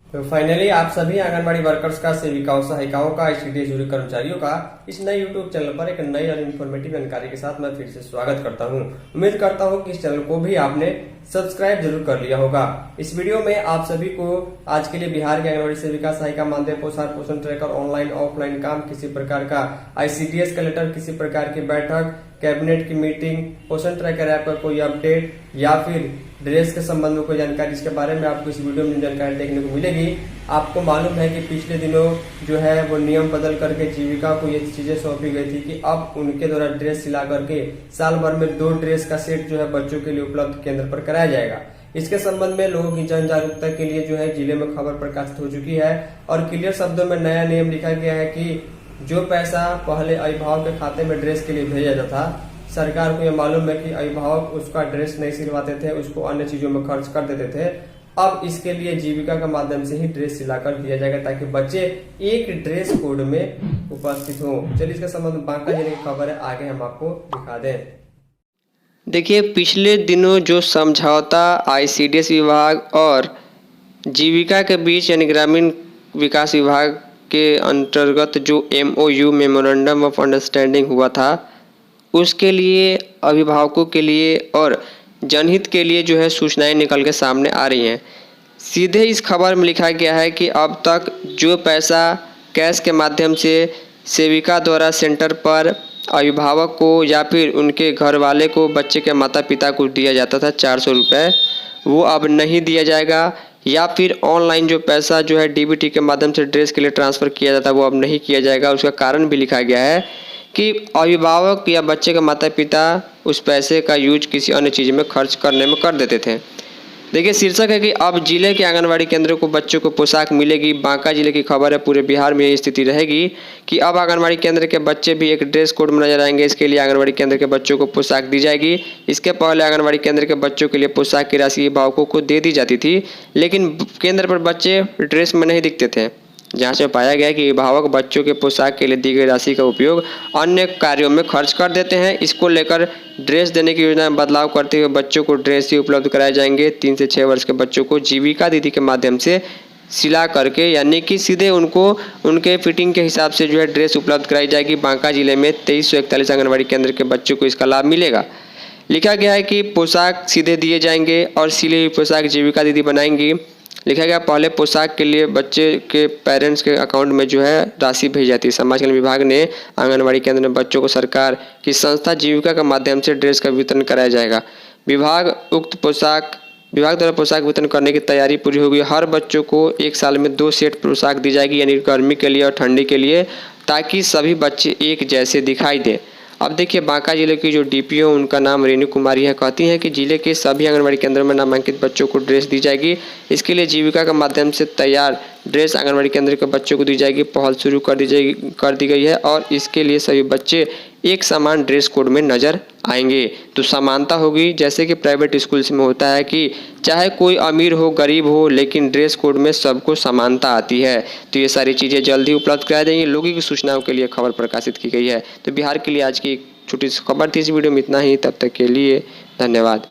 तो फाइनली आप सभी आंगनबाड़ी वर्कर्स का, सेविकाओं, सहायिकाओं का, आईसीडीएस जुड़े कर्मचारियों का इस नए यूट्यूब चैनल पर एक नई और इन्फॉर्मेटिव जानकारी के साथ मैं फिर से स्वागत करता हूं। उम्मीद करता हूं कि इस चैनल को भी आपने सब्सक्राइब जरूर कर लिया होगा। इस वीडियो में आप सभी को आज के लिए बिहार के आंगनबाड़ी सेविका, सहायिका, मानदेय पोषण, पोषण ट्रैकर, ऑनलाइन ऑफलाइन काम, किसी प्रकार का आईसीडीएस का लेटर, किसी प्रकार की बैठक, कैबिनेट की मीटिंग, पोषण ट्रैकर ऐप का कोई अपडेट या फिर ड्रेस के संबंध में कोई जानकारी, इसके बारे में आपको इस वीडियो में जानकारी देखने को मिलेगी। आपको मालूम है कि पिछले दिनों जो है वो नियम बदल करके जीविका को ये चीजें सौंपी गई थी कि अब उनके द्वारा ड्रेस सिला करके साल भर में 2 ड्रेस का सेट जो है बच्चों के लिए उपलब्ध केंद्र पर कराया जाएगा। इसके संबंध में लोगों की जन जागरूकता के लिए जो है जिले में खबर प्रकाशित हो चुकी है और क्लियर शब्दों में नया नियम लिखा गया है कि जो पैसा पहले अभिभावक के खाते में ड्रेस के लिए भेजा जाता था, सरकार को यह मालूम है कि अभिभावक उसका ड्रेस नहीं सिलवाते थे, उसको अन्य चीजों में खर्च कर देते थे। अब इसके लिए जीविका के माध्यम से ही ड्रेस सिलाकर दिया जाएगा ताकि बच्चे एक ड्रेस कोड में उपस्थित हो। चलिए इसके संबंध में बांका जिले की खबर है, आगे हम आपको दिखा दें। देखिए, पिछले दिनों जो समझौता आईसीडीएस विभाग और जीविका के बीच यानी ग्रामीण विकास विभाग के अंतर्गत जो एमओयू मेमोरेंडम ऑफ अंडरस्टैंडिंग हुआ था, उसके लिए अभिभावकों के लिए और जनहित के लिए जो है सूचनाएं निकल के सामने आ रही हैं। सीधे इस खबर में लिखा गया है कि अब तक जो पैसा कैश के माध्यम से सेविका द्वारा सेंटर पर अभिभावक को या फिर उनके घर वाले को, बच्चे के माता पिता को दिया जाता था 400 रुपये, वो अब नहीं दिया जाएगा। या फिर ऑनलाइन जो पैसा जो है डीबीटी के माध्यम से ड्रेस के लिए ट्रांसफ़र किया जाता है वो अब नहीं किया जाएगा। उसका कारण भी लिखा गया है कि अभिभावक या बच्चे के माता पिता उस पैसे का यूज किसी अन्य चीज़ में खर्च करने में कर देते थे। देखिए, शीर्षक है कि अब जिले के आंगनबाड़ी केंद्रों को बच्चों को पोशाक मिलेगी। बांका जिले की खबर है, पूरे बिहार में ये स्थिति रहेगी कि अब आंगनबाड़ी केंद्र के बच्चे भी एक ड्रेस कोड में नजर आएंगे। इसके लिए आंगनबाड़ी केंद्र के बच्चों को पोशाक दी जाएगी। इसके पहले आंगनबाड़ी केंद्र के बच्चों के लिए पोशाक की राशि अभिभावकों को दे दी जाती थी, लेकिन केंद्र पर बच्चे ड्रेस में नहीं दिखते थे। जांच में पाया गया कि अभिभावक बच्चों के पोशाक के लिए दी गई राशि का उपयोग अन्य कार्यों में खर्च कर देते हैं। इसको लेकर ड्रेस देने की योजना में बदलाव करते हुए बच्चों को ड्रेस ही उपलब्ध कराए जाएंगे। 3 से 6 वर्ष के बच्चों को जीविका दीदी के माध्यम से सिला करके यानी कि सीधे उनको उनके फिटिंग के हिसाब से जो है ड्रेस उपलब्ध कराई जाएगी। बांका जिले में 2341 आंगनबाड़ी केंद्र के बच्चों को इसका लाभ मिलेगा। लिखा गया है कि पोशाक सीधे दिए जाएंगे और सिली हुई पोशाक जीविका दीदी बनाएंगी। लिखा गया, पहले पोशाक के लिए बच्चे के पेरेंट्स के अकाउंट में जो है राशि भेजी जाती है। समाज कल्याण विभाग ने आंगनबाड़ी केंद्र में बच्चों को सरकार की संस्था जीविका के माध्यम से ड्रेस का वितरण कराया जाएगा। विभाग द्वारा पोशाक वितरण करने की तैयारी पूरी होगी। हर बच्चों को 1 साल में 2 सेट पोशाक दी जाएगी, यानी गर्मी के लिए और ठंडी के लिए, ताकि सभी बच्चे एक जैसे दिखाई दें। अब देखिए, बांका जिले की जो डीपीओ उनका नाम रेणु कुमारी है, कहती हैं कि जिले के सभी आंगनबाड़ी केंद्रों में नामांकित बच्चों को ड्रेस दी जाएगी। इसके लिए जीविका के माध्यम से तैयार ड्रेस आंगनबाड़ी केंद्र के बच्चों को दी जाएगी। पहल शुरू कर दी गई है और इसके लिए सभी बच्चे एक समान ड्रेस कोड में नजर आएंगे। तो समानता होगी, जैसे कि प्राइवेट स्कूल्स में होता है कि चाहे कोई अमीर हो गरीब हो, लेकिन ड्रेस कोड में सबको समानता आती है। तो ये सारी चीज़ें जल्दी उपलब्ध कराई जाएंगी। लोगों की सूचनाओं के लिए खबर प्रकाशित की गई है। तो बिहार के लिए आज की छोटी सी खबर थी। इस वीडियो में इतना ही। तब तक के लिए धन्यवाद।